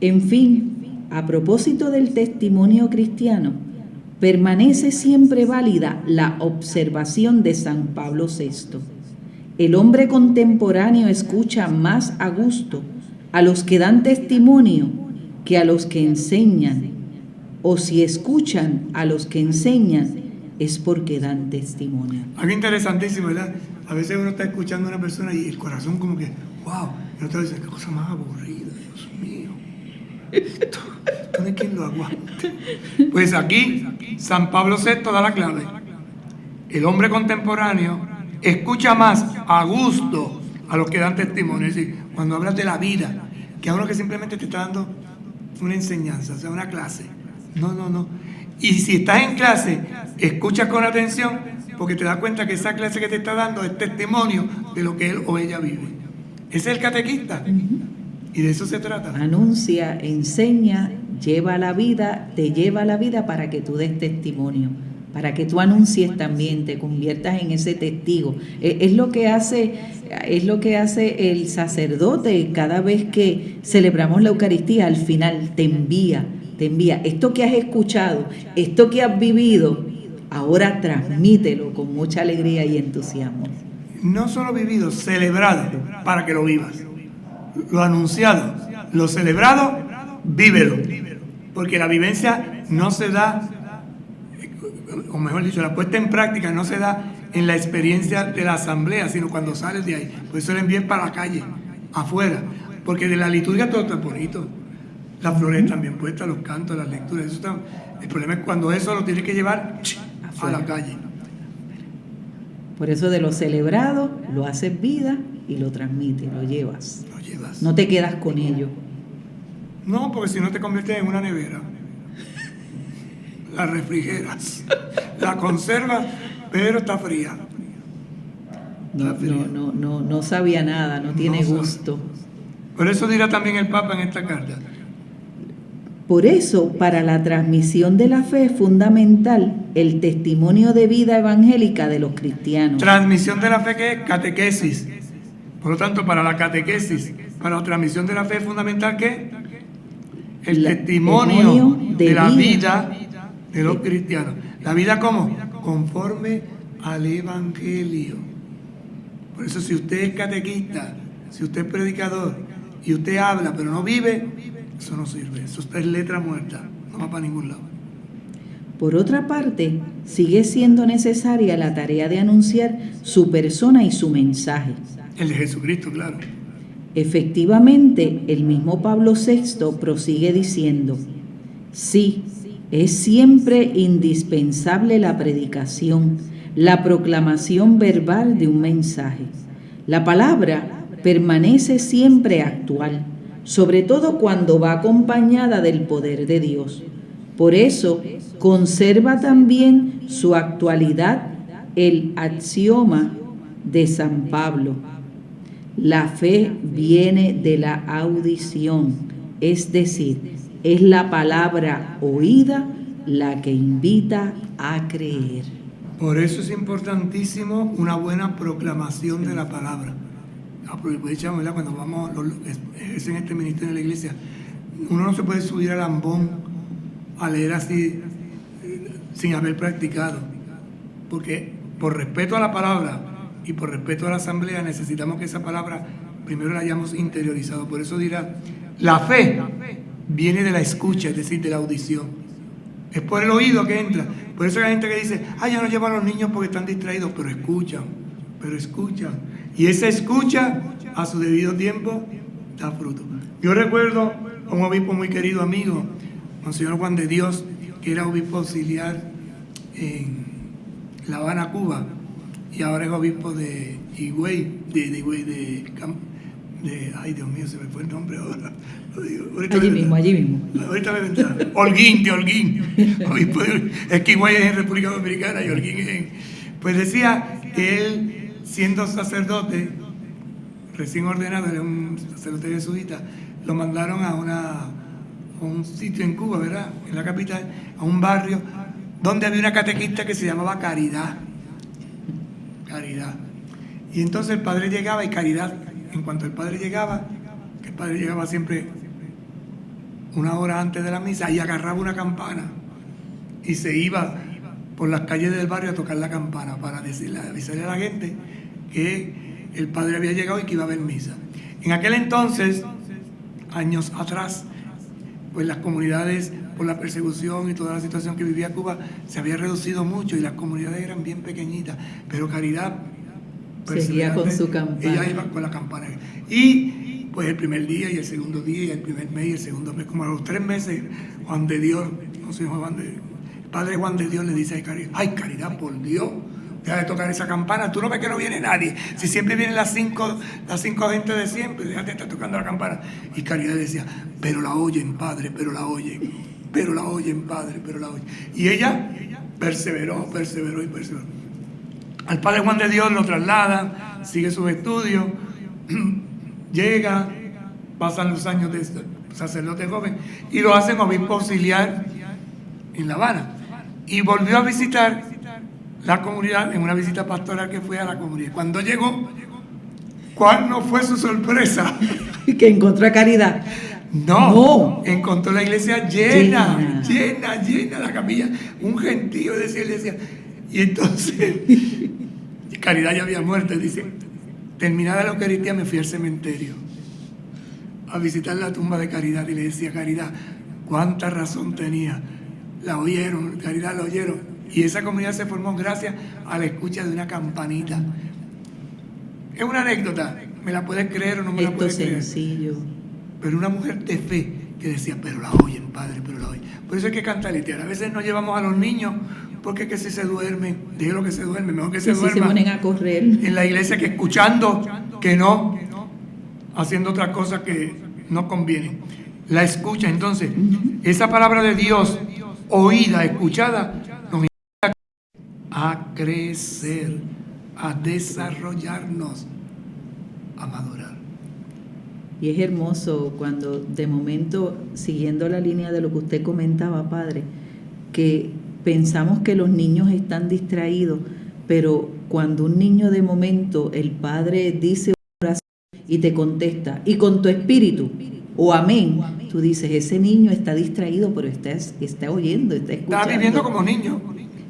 En fin, a propósito del testimonio cristiano, permanece siempre válida la observación de San Pablo VI. El hombre contemporáneo escucha más a gusto a los que dan testimonio que a los que enseñan, o si escuchan a los que enseñan es porque dan testimonio. Algo interesantísimo, ¿verdad? A veces uno está escuchando a una persona y el corazón como que, wow, y otro dice, qué cosa más aburrida, Dios mío. Esto no hay quien bebiendo agua. Pues aquí San Pablo VI da la clave. El hombre contemporáneo escucha más a gusto a los que dan testimonio. Es decir, cuando hablas de la vida, que a uno que simplemente te está dando una enseñanza, o sea, una clase. No. Y si estás en clase, escuchas con atención, porque te das cuenta que esa clase que te está dando es testimonio de lo que él o ella vive. Ese es el catequista. Y de eso se trata. Anuncia, enseña, lleva la vida, te lleva la vida para que tú des testimonio, para que tú anuncies también, te conviertas en ese testigo. Es lo que hace el sacerdote cada vez que celebramos la Eucaristía. Al final te envía esto que has escuchado, esto que has vivido, ahora transmítelo con mucha alegría y entusiasmo. No solo vivido, celebrado, para que lo vivas. Lo anunciado, lo celebrado, vívelo. Porque la vivencia no se da, o mejor dicho, la puesta en práctica no se da en la experiencia de la asamblea, sino cuando sales de ahí. Por eso lo envíen para la calle, afuera. Porque de la liturgia todo está bonito. Las flores están bien puestas, los cantos, las lecturas. Eso está, el problema es cuando eso lo tienes que llevar a la calle. Por eso de lo celebrado lo haces vida y lo transmites, lo llevas. No te quedas con ello. No, porque si no te conviertes en una nevera. La refrigeras, la conservas, pero está fría. No sabía nada, no tiene gusto. Por eso dirá también el Papa en esta carta. Por eso, para la transmisión de la fe es fundamental el testimonio de vida evangélica de los cristianos. Transmisión de la fe, que es catequesis. Por lo tanto, para la catequesis, para la transmisión de la fe es fundamental que el testimonio de la vida de los cristianos. ¿La vida cómo? Conforme al Evangelio. Por eso, si usted es catequista, si usted es predicador y usted habla pero no vive, eso no sirve. Eso es letra muerta, no va para ningún lado. Por otra parte, sigue siendo necesaria la tarea de anunciar su persona y su mensaje. El de Jesucristo, claro. Efectivamente, el mismo Pablo VI prosigue diciendo: sí, es siempre indispensable la predicación, la proclamación verbal de un mensaje. La palabra permanece siempre actual, sobre todo cuando va acompañada del poder de Dios. Por eso, conserva también su actualidad el axioma de San Pablo: la fe viene de la audición, es decir, es la palabra oída la que invita a creer. Por eso es importantísimo una buena proclamación de la palabra. Aprovechamos, ¿verdad? Cuando vamos en este ministerio de la iglesia, uno no se puede subir al ambón a leer así sin haber practicado, porque por respeto a la palabra y por respeto a la asamblea necesitamos que esa palabra primero la hayamos interiorizado. Por eso dirá, la fe viene de la escucha, es decir, de la audición. Es por el oído que entra. Por eso hay gente que dice, yo no llevo a los niños porque están distraídos, pero escuchan. Y esa escucha a su debido tiempo da fruto. Yo recuerdo a un obispo muy querido amigo, Monseñor Juan de Dios, que era obispo auxiliar en La Habana, Cuba, y ahora es obispo de Higüey, ay Dios mío, se me fue el nombre ahora. Lo digo, allí mismo. Ahorita me vendrá. Holguín. Obispo es que Higüey es en República Dominicana y Holguín es en... Pues decía que él, siendo sacerdote, recién ordenado, era un sacerdote jesuita, lo mandaron a un sitio en Cuba, ¿verdad? En la capital, a un barrio donde había una catequista que se llamaba Caridad. Y entonces el padre llegaba y Caridad, en cuanto el padre llegaba, que el padre llegaba siempre una hora antes de la misa, y agarraba una campana y se iba por las calles del barrio a tocar la campana para avisarle a la gente que el padre había llegado y que iba a haber misa. En aquel entonces, años atrás, pues las comunidades, por la persecución y toda la situación que vivía Cuba, se había reducido mucho y las comunidades eran bien pequeñitas, pero Caridad seguía con su campana. Ella iba con la campana. Y pues el primer día y el segundo día y el primer mes y el segundo mes, como a los 3 meses, Juan de Dios, no sé, el padre Juan de Dios le dice a Caridad, ay Caridad, por Dios, deja de tocar esa campana, tú no ves que no viene nadie, si siempre vienen las cinco agentes de siempre, déjate de estar tocando la campana. Y Caridad decía, pero la oyen, padre, pero la oyen, padre, pero la oyen. Y ella perseveró. Al padre Juan de Dios lo trasladan, sigue sus estudios, llega, pasan los años de sacerdote joven y lo hacen obispo auxiliar en La Habana. Y volvió a visitar la comunidad en una visita pastoral que fue a la comunidad. Cuando llegó, ¿cuál no fue su sorpresa? Que encontró a Caridad. No, encontró la iglesia llena, la capilla, un gentío, decía. Y entonces, Caridad ya había muerto, dice, terminada la Eucaristía me fui al cementerio a visitar la tumba de Caridad y le decía, Caridad, cuánta razón tenía, la oyeron, Caridad la oyeron. Y esa comunidad se formó gracias a la escucha de una campanita. Es una anécdota, me la puedes creer o no me la puedes creer. Sencillo. Pero una mujer de fe que decía, pero la oyen, padre, pero la oyen. Por eso hay que cantalitear. A veces nos llevamos a los niños porque que si se duermen, déjelo que se duermen, mejor que se duerman. Se ponen a correr. En la iglesia que escuchando, que no, haciendo otra cosa que no conviene. La escucha, entonces, esa palabra de Dios, oída, escuchada, nos invita a crecer, a desarrollarnos, a madurar. Y es hermoso cuando de momento, siguiendo la línea de lo que usted comentaba, padre, que pensamos que los niños están distraídos, pero cuando un niño de momento, el padre dice una oración y te contesta, y con tu espíritu, o amén, tú dices, ese niño está distraído, pero está oyendo, está escuchando. Está viviendo como niño.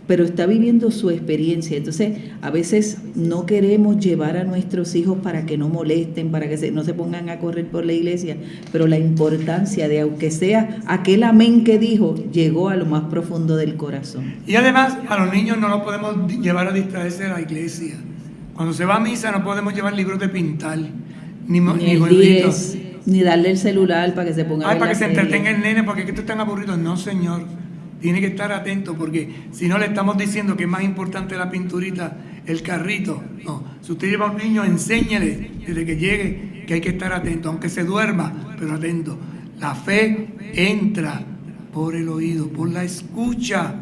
Pero está viviendo su experiencia. Entonces, a veces no queremos llevar a nuestros hijos para que no molesten, para que no se pongan a correr por la iglesia, pero la importancia de, aunque sea aquel amén que dijo, llegó a lo más profundo del corazón. Y además, a los niños no los podemos llevar a distraerse de la iglesia. Cuando se va a misa no podemos llevar libros de pintar, ni jueguitos. Ni darle el celular para que se ponga a ver para la que se serie. entretenga el nene, porque es que tú están aburridos. No, señor. Tiene que estar atento, porque si no le estamos diciendo que es más importante la pinturita, el carrito. No, si usted lleva a un niño, enséñele desde que llegue que hay que estar atento, aunque se duerma, pero atento. La fe entra por el oído, por la escucha,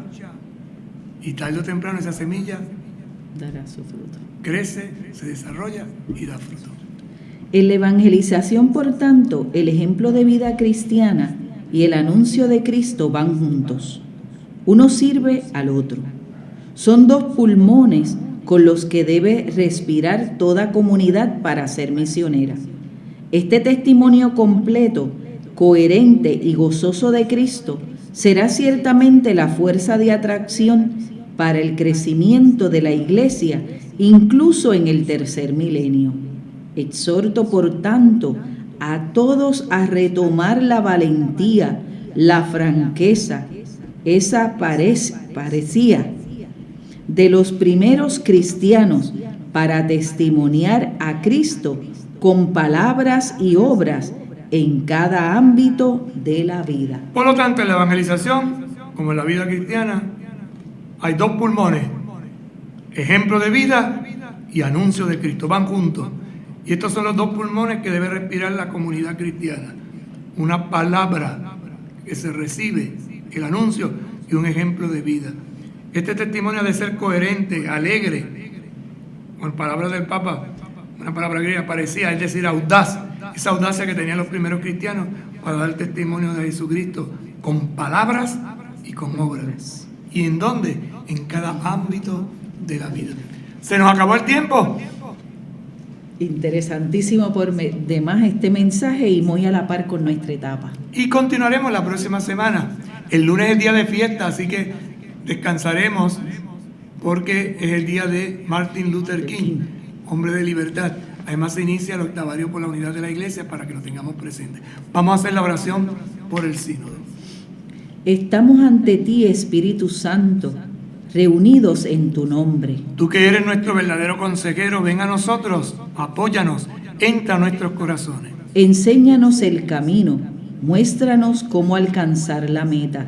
y tarde o temprano esa semilla dará su fruto. Crece, se desarrolla y da fruto. En la evangelización, por tanto, el ejemplo de vida cristiana y el anuncio de Cristo van juntos. Uno sirve al otro. Son dos pulmones con los que debe respirar toda comunidad para ser misionera. Este testimonio completo, coherente y gozoso de Cristo será ciertamente la fuerza de atracción para el crecimiento de la Iglesia, incluso en el tercer milenio. Exhorto, por tanto, a todos a retomar la valentía, la franqueza, esa parecía de los primeros cristianos para testimoniar a Cristo con palabras y obras en cada ámbito de la vida. Por lo tanto, en la evangelización, como en la vida cristiana, hay dos pulmones: ejemplo de vida y anuncio de Cristo. Van juntos. Y estos son los dos pulmones que debe respirar la comunidad cristiana. Una palabra que se recibe, el anuncio, y un ejemplo de vida. Este testimonio ha de ser coherente, alegre. Con palabras del Papa, una palabra griega parecía, es decir, audaz. Esa audacia que tenían los primeros cristianos para dar testimonio de Jesucristo con palabras y con obras. ¿Y en dónde? En cada ámbito de la vida. ¿Se nos acabó el tiempo? Interesantísimo por demás este mensaje y muy a la par con nuestra etapa. Y continuaremos la próxima semana. El lunes es día de fiesta, así que descansaremos porque es el día de Martin Luther King, hombre de libertad. Además se inicia el octavario por la unidad de la iglesia para que lo tengamos presente. Vamos a hacer la oración por el sínodo. Estamos ante ti, Espíritu Santo, reunidos en tu nombre. Tú que eres nuestro verdadero consejero, ven a nosotros, apóyanos, entra a nuestros corazones. Enséñanos el camino, muéstranos cómo alcanzar la meta.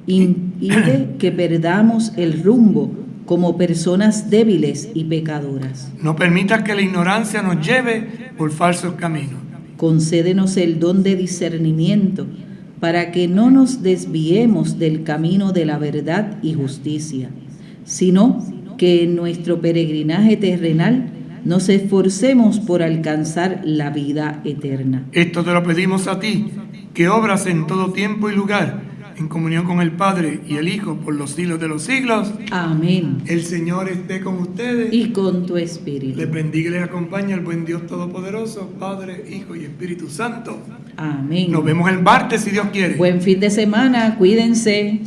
Impide que perdamos el rumbo como personas débiles y pecadoras. No permitas que la ignorancia nos lleve por falsos caminos. Concédenos el don de discernimiento para que no nos desviemos del camino de la verdad y justicia, sino que en nuestro peregrinaje terrenal nos esforcemos por alcanzar la vida eterna. Esto te lo pedimos a ti, que obras en todo tiempo y lugar, en comunión con el Padre y el Hijo por los siglos de los siglos. Amén. El Señor esté con ustedes. Y con tu espíritu. Les bendiga y les acompaña el buen Dios Todopoderoso, Padre, Hijo y Espíritu Santo. Amén. Nos vemos el martes si Dios quiere. Buen fin de semana, cuídense.